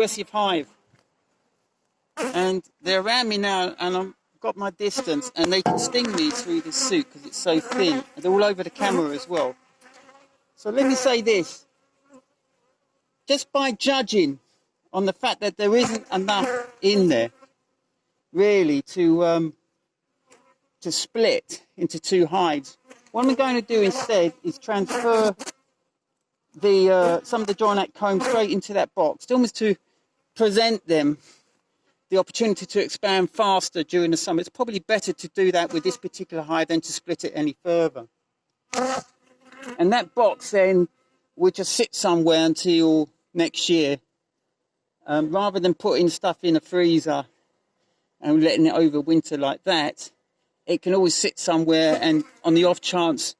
aggressive hive, and they're around me now, and I've got my distance, and they can sting me through this suit because it's so thin. And they're all over the camera as well. So let me say this: just by judging on the fact that there isn't enough in there, really, to split into two hives, what I'm going to do instead is transfer some of the drying comb straight into that box, almost to present them the opportunity to expand faster during the summer. It's probably better to do that with this particular hive than to split it any further. And that box then will just sit somewhere until next year, rather than putting stuff in a freezer and letting it overwinter like that. It can always sit somewhere, and on the off chance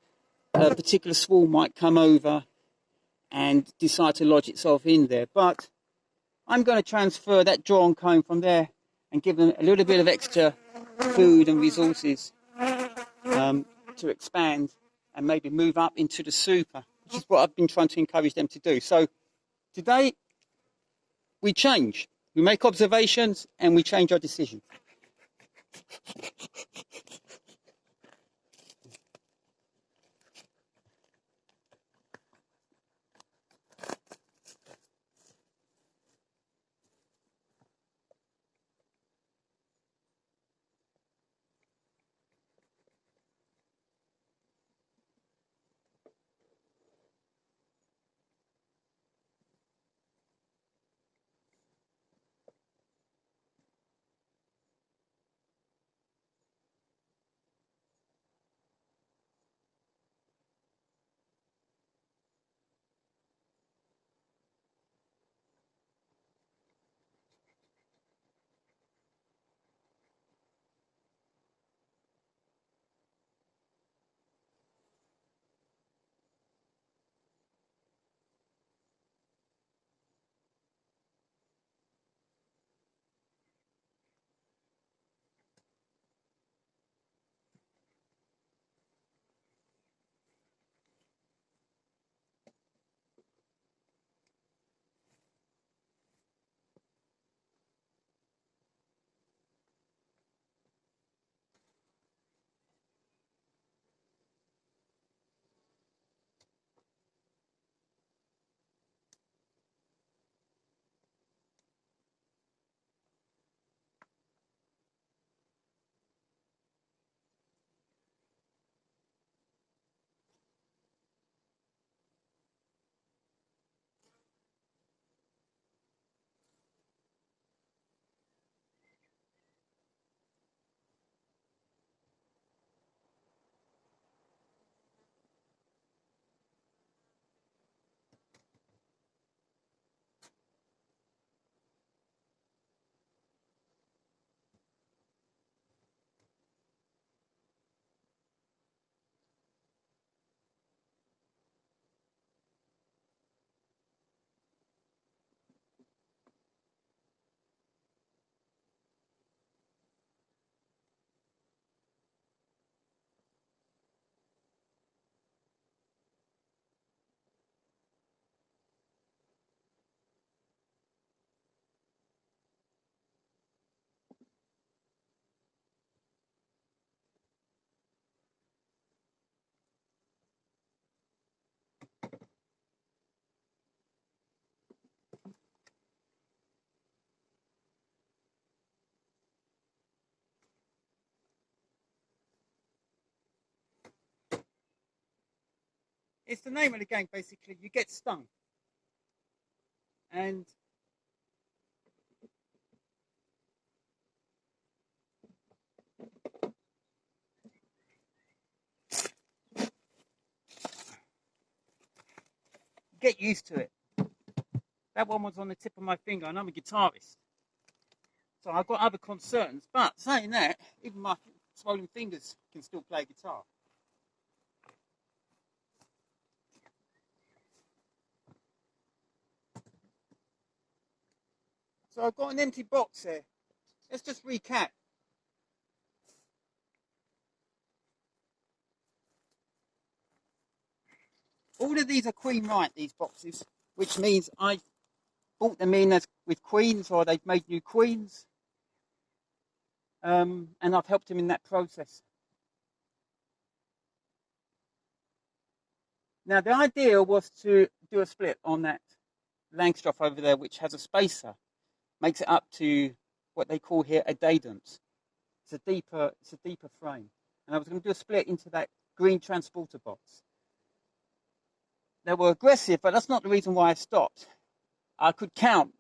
a particular swarm might come over and decide to lodge itself in there. But I'm going to transfer that drawn comb from there and give them a little bit of extra food and resources to expand and maybe move up into the super, which is what I've been trying to encourage them to do. So today we change. We make observations and we change our decision. It's the name of the game, basically. You get stung. And get used to it. That one was on the tip of my finger, and I'm a guitarist. So I've got other concerns. But saying that, even my swollen fingers can still play guitar. So I've got an empty box here. Let's just recap. All of these are queen right, these boxes, which means I brought them in as with queens, or they've made new queens, and I've helped them in that process. Now, the idea was to do a split on that Langstroth over there, which has a spacer, makes it up to what they call here a dadant. It's a deeper frame. And I was going to do a split into that green transporter box. They were aggressive, but that's not the reason why I stopped. I could count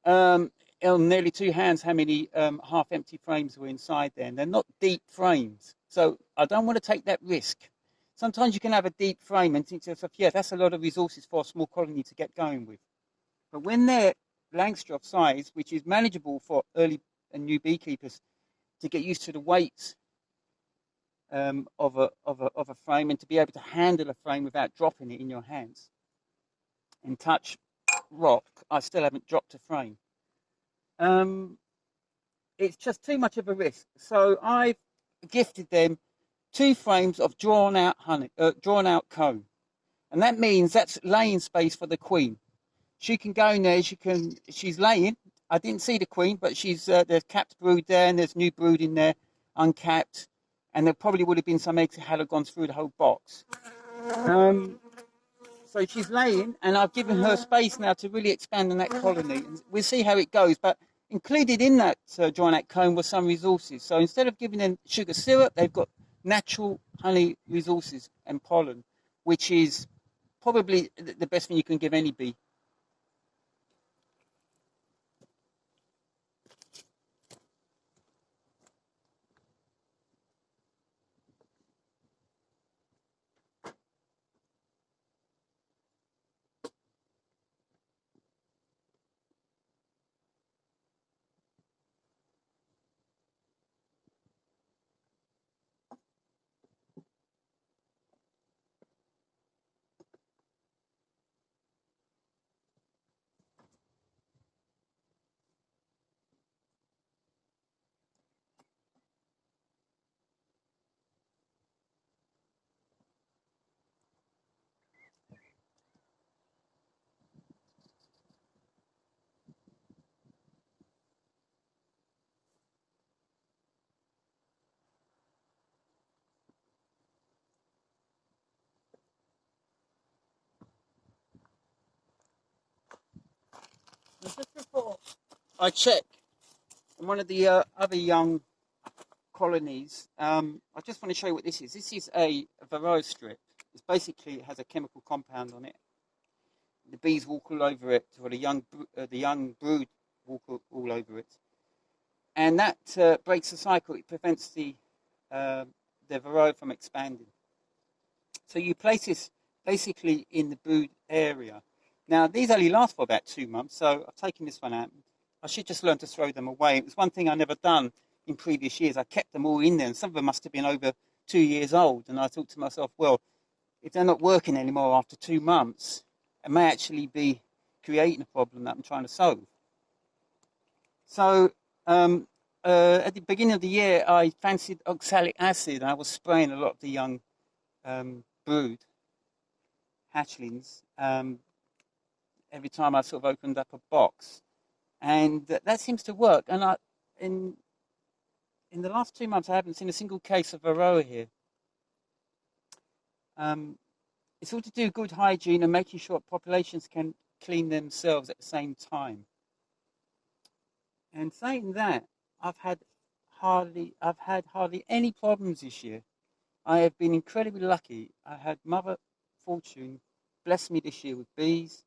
on nearly two hands how many half-empty frames were inside there, and they're not deep frames. So I don't want to take that risk. Sometimes you can have a deep frame and think to yourself, yeah, that's a lot of resources for a small colony to get going with. But when they're Langstroth size, which is manageable for early and new beekeepers to get used to the weight of a frame and to be able to handle a frame without dropping it in your hands and touch rock, I still haven't dropped a frame. It's just too much of a risk. So I've gifted them 2 frames of drawn out comb, and that means that's laying space for the queen. She can go in there. She's laying. I didn't see the queen, but there's capped brood there, and there's new brood in there, uncapped, and there probably would have been some eggs that had gone through the whole box. So she's laying, and I've given her space now to really expand on that colony. And we'll see how it goes. But included in that drawn out comb were some resources. So instead of giving them sugar syrup, they've got natural honey resources and pollen, which is probably the best thing you can give any bee. And just before I check on one of the other young colonies, I just want to show you what this is. This is a Varroa strip. It has a chemical compound on it. The bees walk all over it, or the young brood walk all over it, and that breaks the cycle. It prevents the Varroa from expanding. So you place this basically in the brood area. Now these only last for about 2 months, so I've taken this one out. I should just learn to throw them away. It was one thing I never done in previous years. I kept them all in there, and some of them must have been over 2 years old. And I thought to myself, well, if they're not working anymore after 2 months, it may actually be creating a problem that I'm trying to solve. So at the beginning of the year, I fancied oxalic acid. I was spraying a lot of the young brood hatchlings every time I sort of opened up a box, and that seems to work. And in the last 2 months, I haven't seen a single case of Varroa here. It's all to do with good hygiene and making sure populations can clean themselves at the same time. And saying that, I've had hardly any problems this year. I have been incredibly lucky. I had Mother Fortune bless me this year with bees,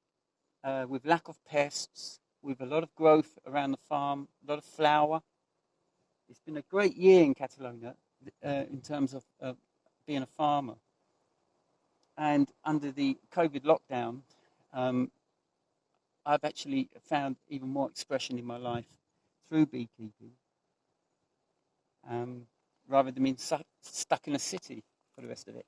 with lack of pests, with a lot of growth around the farm, a lot of flower. It's been a great year in Catalonia in terms of being a farmer. And under the COVID lockdown, I've actually found even more expression in my life through beekeeping, rather than being stuck in a city for the rest of it.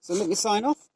So let me sign off.